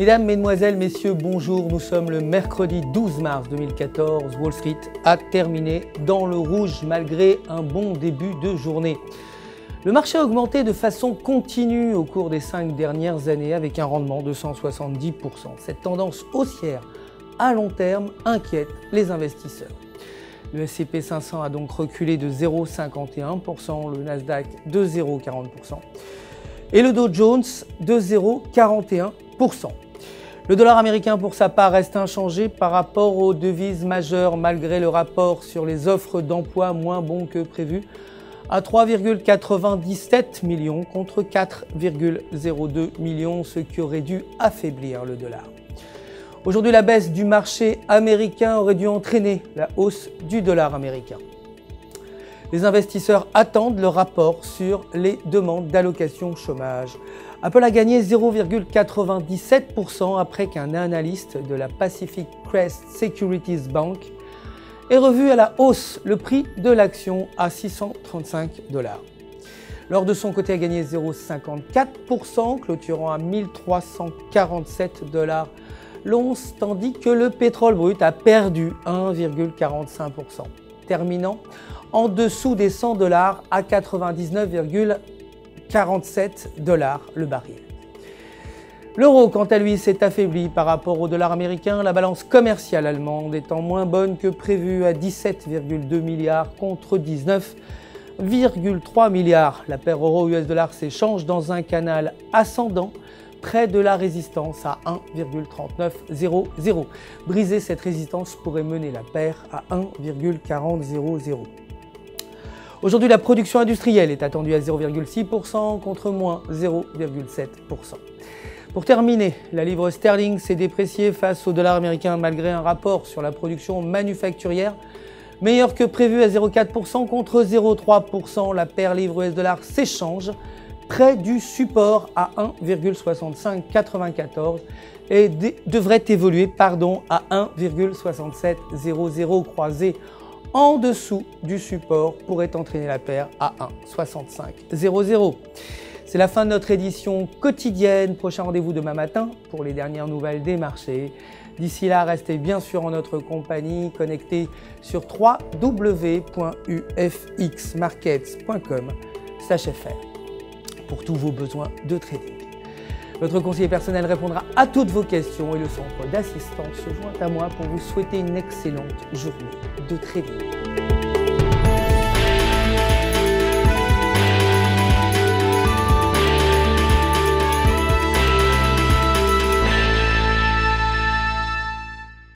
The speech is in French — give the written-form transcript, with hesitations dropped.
Mesdames, Mesdemoiselles, Messieurs, bonjour. Nous sommes le mercredi 12 mars 2014. Wall Street a terminé dans le rouge malgré un bon début de journée. Le marché a augmenté de façon continue au cours des 5 dernières années avec un rendement de 170%. Cette tendance haussière à long terme inquiète les investisseurs. Le S&P 500 a donc reculé de 0,51%, le Nasdaq de 0,40% et le Dow Jones de 0,41%. Le dollar américain pour sa part reste inchangé par rapport aux devises majeures malgré le rapport sur les offres d'emploi moins bon que prévu à 3,97 millions contre 4,02 millions, ce qui aurait dû affaiblir le dollar. Aujourd'hui, la baisse du marché américain aurait dû entraîner la hausse du dollar américain. Les investisseurs attendent le rapport sur les demandes d'allocation chômage. Apple a gagné 0,97% après qu'un analyste de la Pacific Crest Securities Bank ait revu à la hausse le prix de l'action à 635 $. L'or de son côté a gagné 0,54%, clôturant à 1347 $ l'once, tandis que le pétrole brut a perdu 1,45%, terminant en dessous des 100 $ à 99,47 $ le baril. L'euro, quant à lui, s'est affaibli par rapport au dollar américain, la balance commerciale allemande étant moins bonne que prévu à 17,2 milliards contre 19,3 milliards. La paire euro-US dollar s'échange dans un canal ascendant près de la résistance à 1,3900. Briser cette résistance pourrait mener la paire à 1,4000. Aujourd'hui, la production industrielle est attendue à 0,6% contre moins 0,7%. Pour terminer, la livre sterling s'est dépréciée face au dollar américain malgré un rapport sur la production manufacturière meilleur que prévu à 0,4% contre 0,3%. La paire livre US dollar s'échange près du support à 1,6594 et devrait évoluer à 1,6700 croisé en dessous du support pourrait entraîner la paire à 1,6500. C'est la fin de notre édition quotidienne. Prochain rendez-vous demain matin pour les dernières nouvelles des marchés. D'ici là, restez bien sûr en notre compagnie, connectés sur www.ufxmarkets.com/fr pour tous vos besoins de trading. Votre conseiller personnel répondra à toutes vos questions et le centre d'assistance se joint à moi pour vous souhaiter une excellente journée de trading.